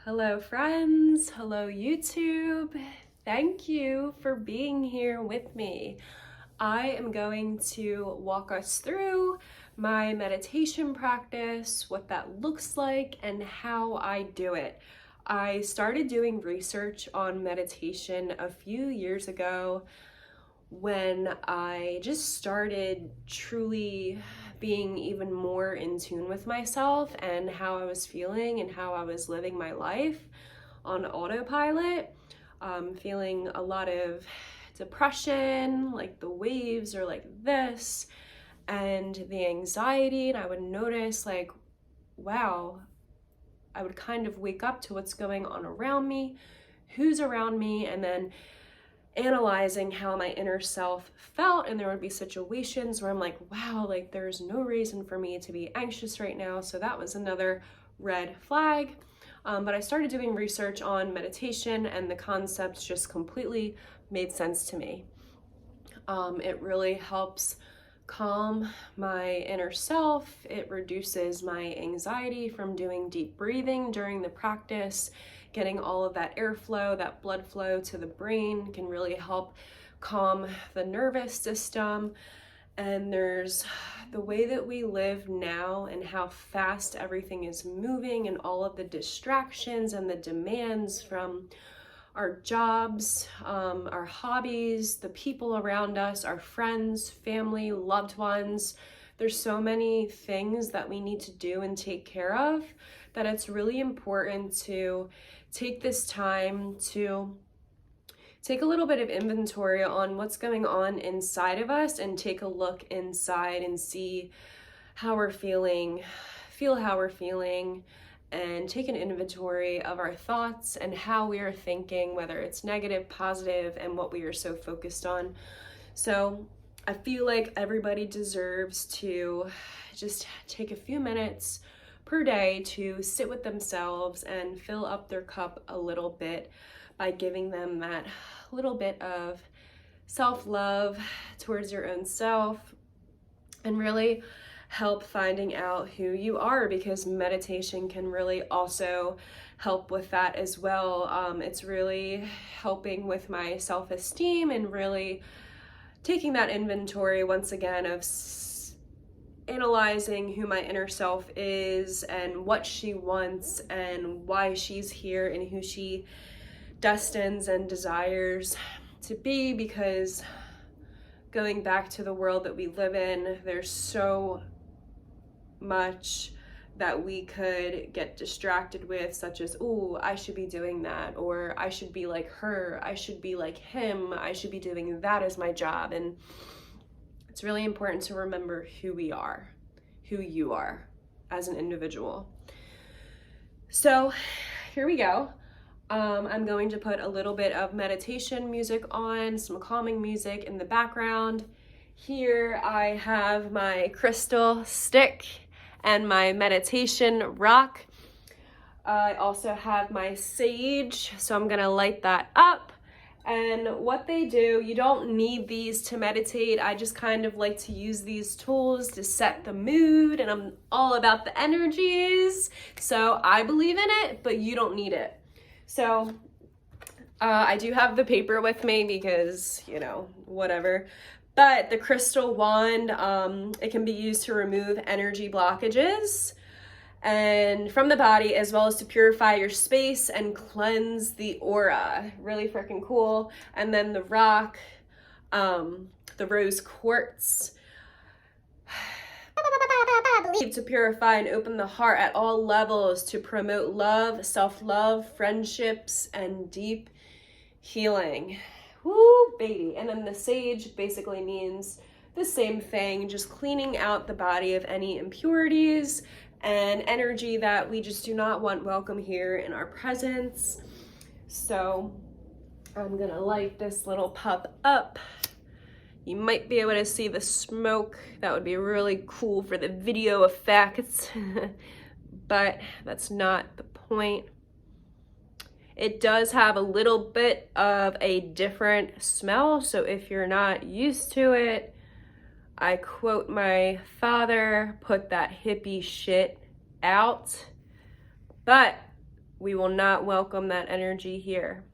Hello friends, hello YouTube. Thank you for being here with me. I am going to walk us through my meditation practice, what that looks like, and how I do it. I started doing research on meditation a few years ago when I just started truly being even more in tune with myself and how I was feeling and how I was living my life on autopilot, feeling a lot of depression, like the waves are like this, and the anxiety. And I would notice, like, wow, I would kind of wake up to what's going on around me, who's around me, and then analyzing how my inner self felt. And there would be situations where I'm like, wow, like there's no reason for me to be anxious right now. So that was another red flag. But I started doing research on meditation and the concepts just completely made sense to me. It really helps calm my inner self. It reduces my anxiety from doing deep breathing during the practice. Getting all of that airflow, that blood flow to the brain can really help calm the nervous system. And there's the way that we live now and how fast everything is moving and all of the distractions and the demands from our jobs, our hobbies, the people around us, our friends, family, loved ones. There's so many things that we need to do and take care of that it's really important to take this time to take a little bit of inventory on what's going on inside of us and take a look inside and see how we're feeling, feel how we're feeling, and take an inventory of our thoughts and how we are thinking, whether it's negative, positive, and what we are so focused on. So I feel like everybody deserves to just take a few minutes per day to sit with themselves and fill up their cup a little bit by giving them that little bit of self-love towards your own self and really help finding out who you are, because meditation can really also help with that as well. It's really helping with my self-esteem and really taking that inventory once again of analyzing who my inner self is and what she wants and why she's here and who she destines and desires to be. Because going back to the world that we live in, there's so much that we could get distracted with, such as, oh, I should be doing that, or I should be like her, I should be like him, I should be doing that as my job. And it's really important to remember who we are, who you are as an individual. So here we go. I'm going to put a little bit of meditation music on, some calming music in the background. Here I have my crystal stick and my meditation rock. I also have my sage, so I'm gonna light that up. And what they do, you don't need these to meditate. I just kind of like to use these tools to set the mood, and I'm all about the energies. So I believe in it, but you don't need it. So I do have the paper with me because, you know, whatever. But the crystal wand, it can be used to remove energy blockages and from the body, as well as to purify your space and cleanse the aura. Really freaking cool. And then the rock, the rose quartz, to purify and open the heart at all levels, to promote love, self-love, friendships, and deep healing. Woo, baby. And then the sage basically means the same thing, just cleaning out the body of any impurities and energy that we just do not want welcome here in our presence. So I'm gonna light this little pup up. You might be able to see the smoke. That would be really cool for the video effects, but that's not the point. It does have a little bit of a different smell, so if you're not used to it, I quote my father, put that hippie shit out. But We will not welcome that energy here.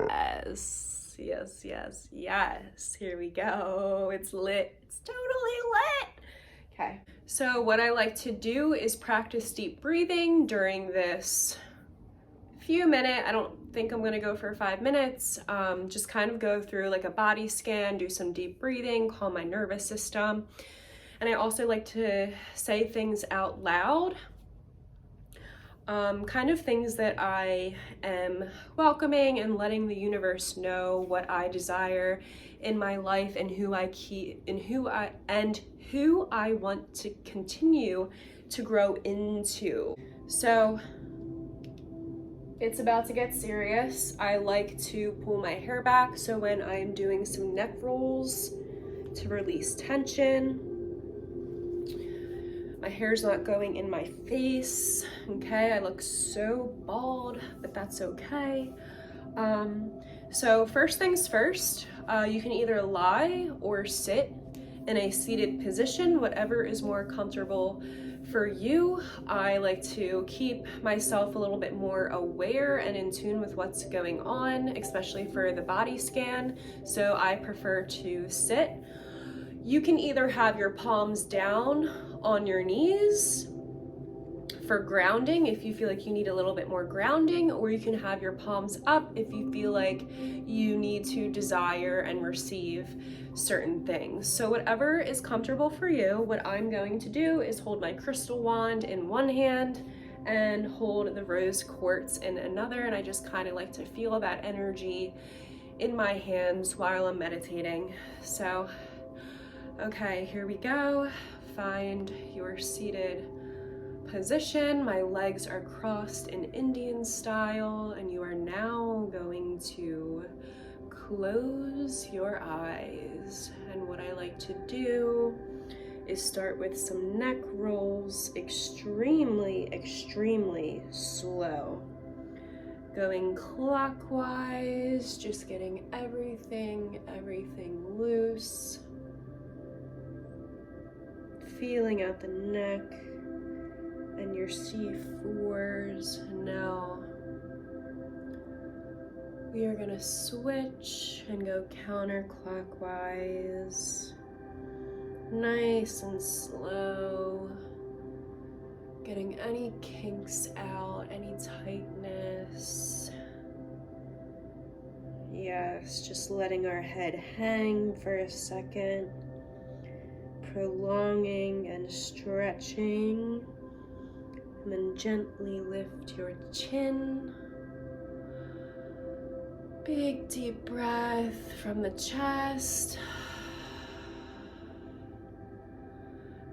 Yes, yes, yes, yes. Here we go. It's lit. It's totally lit. Okay. So what I like to do is practice deep breathing during this few minute. I don't think I'm gonna go for 5 minutes. Just kind of go through like a body scan, do some deep breathing, calm my nervous system. And I also like to say things out loud. Kind of things that I am welcoming and letting the universe know what I desire in my life and who I want to continue to grow into. So it's about to get serious. I like to pull my hair back, so when I'm doing some neck rolls to release tension, my hair's not going in my face. Okay, I look so bald, but that's okay. So first things first, you can either lie or sit in a seated position, whatever is more comfortable for you. I like to keep myself a little bit more aware and in tune with what's going on, especially for the body scan. So I prefer to sit. You can either have your palms down on your knees for grounding if you feel like you need a little bit more grounding, or you can have your palms up if you feel like you need to desire and receive certain things. So whatever is comfortable for you, what I'm going to do is hold my crystal wand in one hand and hold the rose quartz in another, and I just kind of like to feel that energy in my hands while I'm meditating. So okay, here we go. Find your seated position. My legs are crossed in Indian style, and you are now going to close your eyes. And what I like to do is start with some neck rolls, extremely, extremely slow. Going clockwise, just getting everything loose. Feeling out the neck and your C4s. And now we are gonna switch and go counterclockwise. Nice and slow. Getting any kinks out, any tightness. Yes, just letting our head hang for a second. Prolonging and stretching, and then gently lift your chin. Big deep breath from the chest,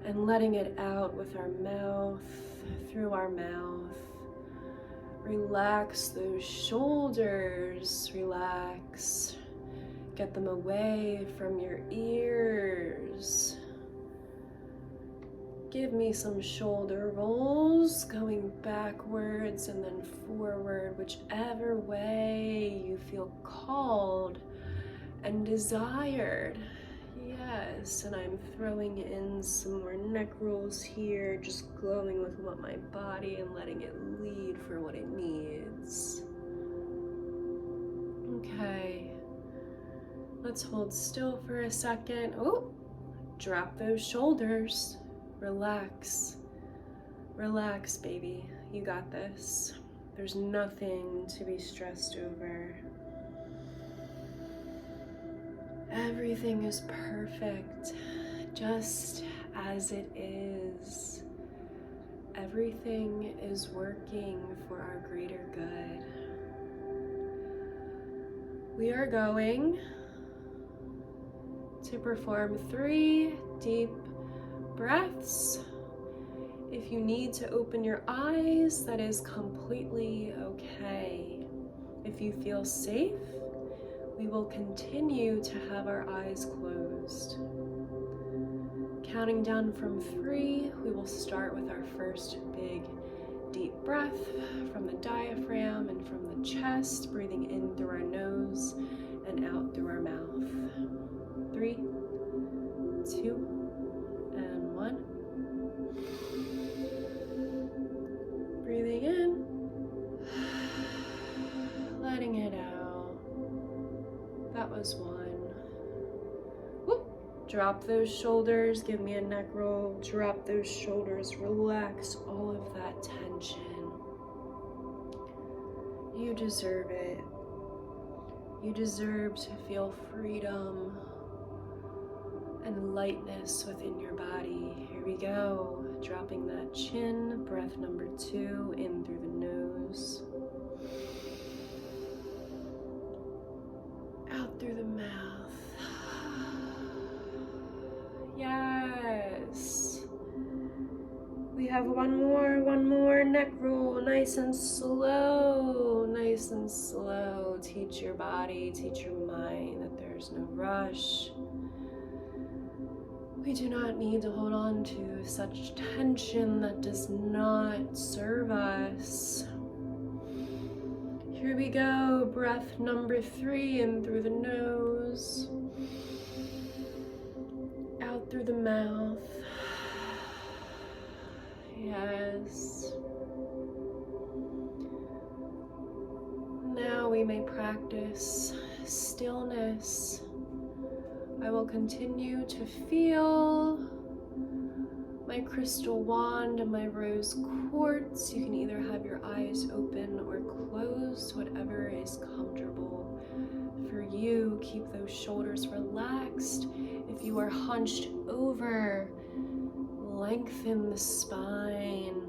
and letting it out with our mouth, through our mouth. Relax those shoulders, relax. Get them away from your ears. Give me some shoulder rolls, going backwards and then forward, whichever way you feel called and desired. Yes, and I'm throwing in some more neck rolls here, just glowing with what my body and letting it lead for what it needs. Okay, let's hold still for a second. Oh, drop those shoulders. Relax. Relax, baby. You got this. There's nothing to be stressed over. Everything is perfect, just as it is. Everything is working for our greater good. We are going to perform 3 deep breaths. If you need to open your eyes, that is completely okay. If you feel safe, we will continue to have our eyes closed. Counting down from 3, we will start with our first big deep breath from the diaphragm and from the chest, breathing in through our nose and out through our mouth. 3, 2, and 1. Breathing in, letting it out. That was 1. Whoop. Drop those shoulders, give me a neck roll. Drop those shoulders, relax all of that tension. You deserve it. You deserve to feel freedom and lightness within your body. Here we go. Dropping that chin. Breath number 2, in through the nose. Out through the mouth. Yes. We have one more neck roll. Nice and slow, nice and slow. Teach your body, teach your mind that there's no rush. We do not need to hold on to such tension that does not serve us. Here we go, breath number 3, in through the nose, out through the mouth. Yes. Now we may practice stillness. I will continue to feel my crystal wand and my rose quartz. You can either have your eyes open or closed, whatever is comfortable for you. Keep those shoulders relaxed. If you are hunched over, lengthen the spine.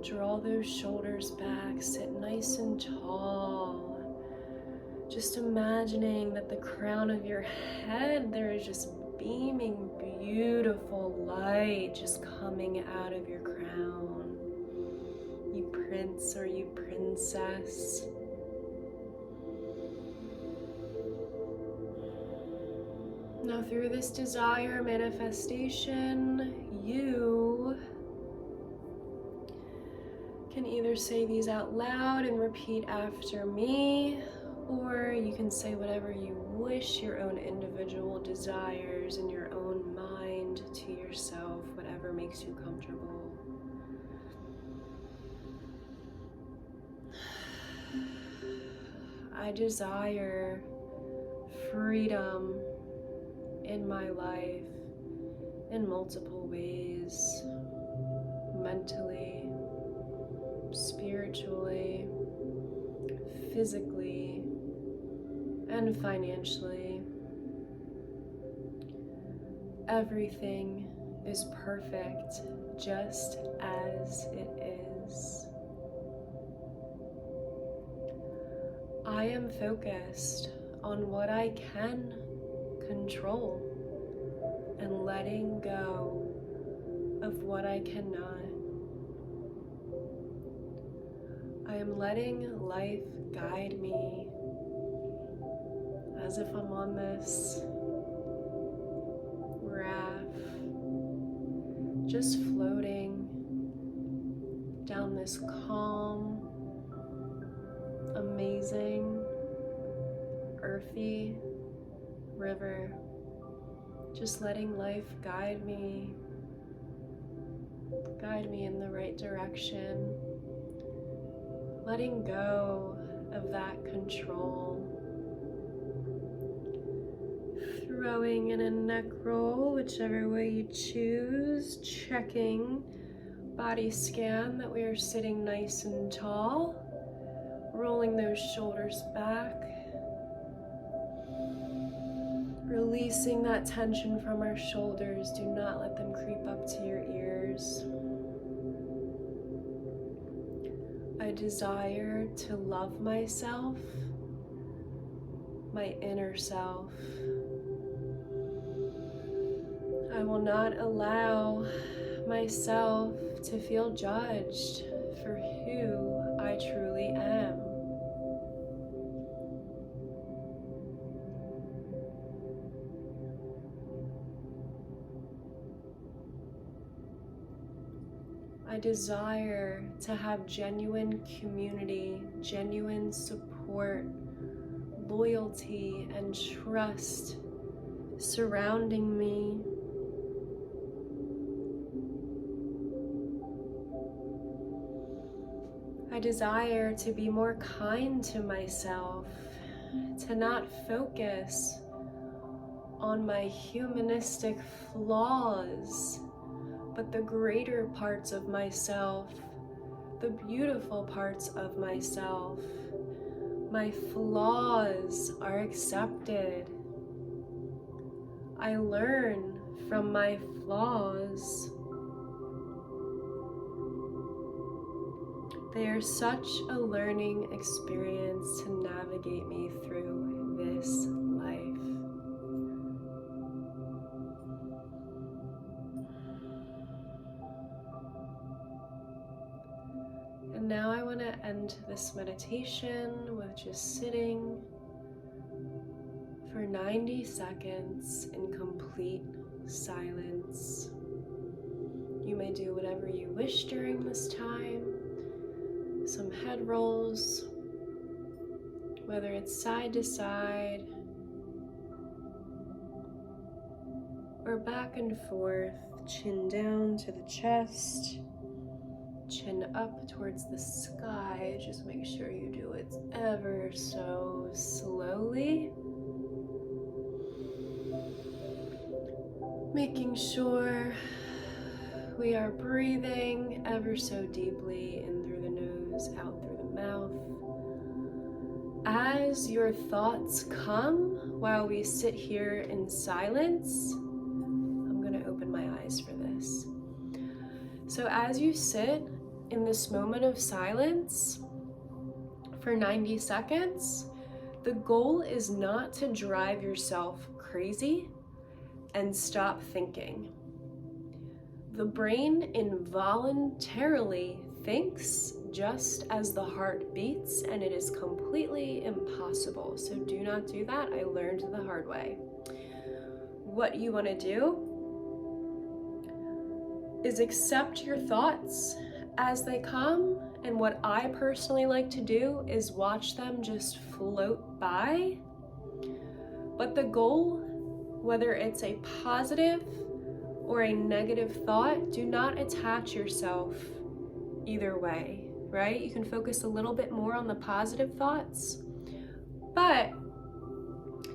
Draw those shoulders back. Sit nice and tall. Just imagining that the crown of your head, there is just beaming beautiful light just coming out of your crown. You prince or you princess. Now through this desire manifestation, you can either say these out loud and repeat after me, or you can say whatever you wish, your own individual desires in your own mind to yourself, whatever makes you comfortable. I desire freedom in my life in multiple ways, mentally, spiritually, physically, and financially. Everything is perfect just as it is. I am focused on what I can control and letting go of what I cannot. I am letting life guide me as if I'm on this raft, just floating down this calm, amazing, earthy river, just letting life guide me in the right direction, letting go of that control. Throwing in a neck roll, whichever way you choose, checking body scan that we are sitting nice and tall, rolling those shoulders back, releasing that tension from our shoulders. Do not let them creep up to your ears. I desire to love myself, my inner self. I will not allow myself to feel judged for who I truly am. I desire to have genuine community, genuine support, loyalty, and trust surrounding me. I desire to be more kind to myself, to not focus on my humanistic flaws, but the greater parts of myself, the beautiful parts of myself. My flaws are accepted. I learn from my flaws. They are such a learning experience to navigate me through this life. And now I want to end this meditation with just sitting for 90 seconds in complete silence. You may do whatever you wish during this time. Some head rolls, whether it's side to side or back and forth, chin down to the chest, chin up towards the sky. Just make sure you do it ever so slowly. Making sure we are breathing ever so deeply in through the nose, out through the mouth. As your thoughts come while we sit here in silence, I'm going to open my eyes for this. So as you sit in this moment of silence for 90 seconds, the goal is not to drive yourself crazy and stop thinking. The brain involuntarily thinks just as the heart beats, and it is completely impossible. So do not do that. I learned the hard way. What you want to do is accept your thoughts as they come, and what I personally like to do is watch them just float by. But the goal, whether it's a positive or a negative thought, do not attach yourself either way, right? You can focus a little bit more on the positive thoughts, but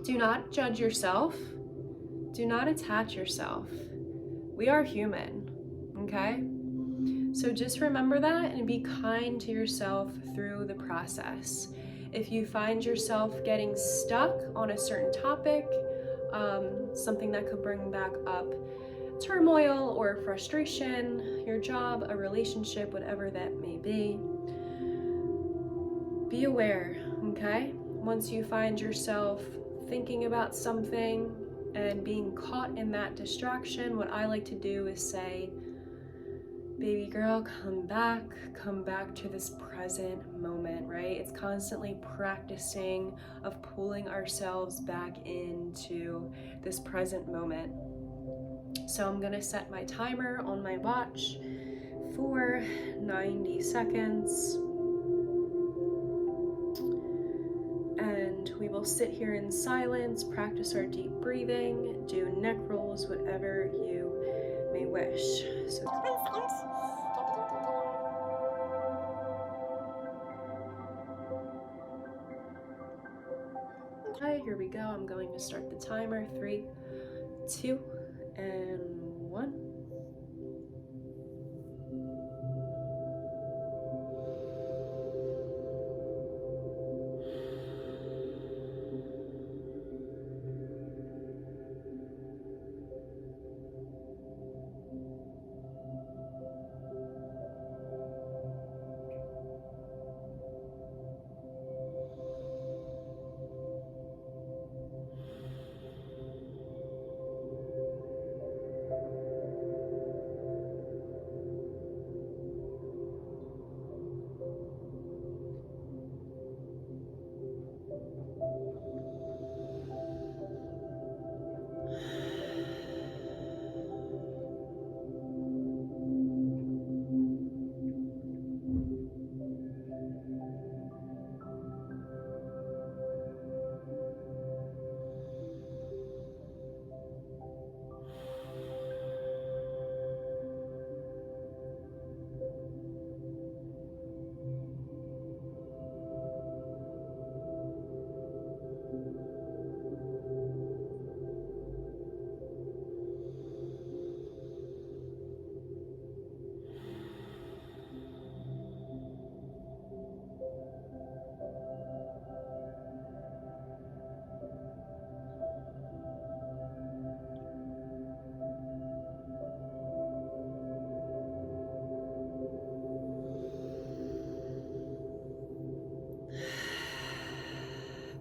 do not judge yourself. Do not attach yourself. We are human, okay? So just remember that and be kind to yourself through the process. If you find yourself getting stuck on a certain topic, something that could bring back up turmoil or frustration, your job, a relationship, whatever that may be aware, okay? Once you find yourself thinking about something and being caught in that distraction, what I like to do is say, baby girl, come back to this present moment, right? It's constantly practicing of pulling ourselves back into this present moment. So I'm gonna set my timer on my watch for 90 seconds. And we will sit here in silence, practice our deep breathing, do neck rolls, whatever you may wish. So okay, here we go. I'm going to start the timer. 3, 2, and 1.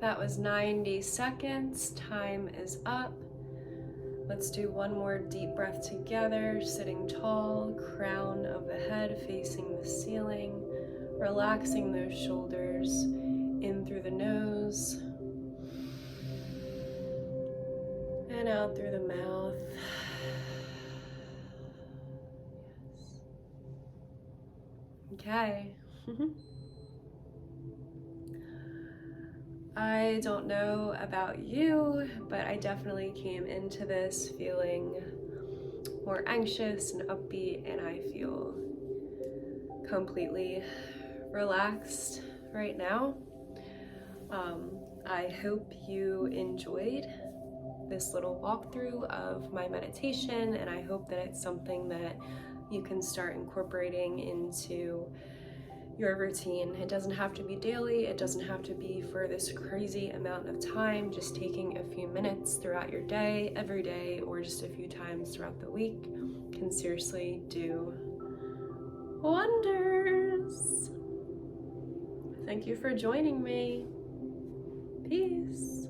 That was 90 seconds. Time is up. Let's do one more deep breath together, sitting tall, crown of the head facing the ceiling, relaxing those shoulders, in through the nose, and out through the mouth. Yes. Okay. I don't know about you, but I definitely came into this feeling more anxious and upbeat, and I feel completely relaxed right now. I hope you enjoyed this little walkthrough of my meditation, and I hope that it's something that you can start incorporating into your routine. It doesn't have to be daily, it doesn't have to be for this crazy amount of time. Just taking a few minutes throughout your day, every day, or just a few times throughout the week can seriously do wonders. Thank you for joining me. Peace.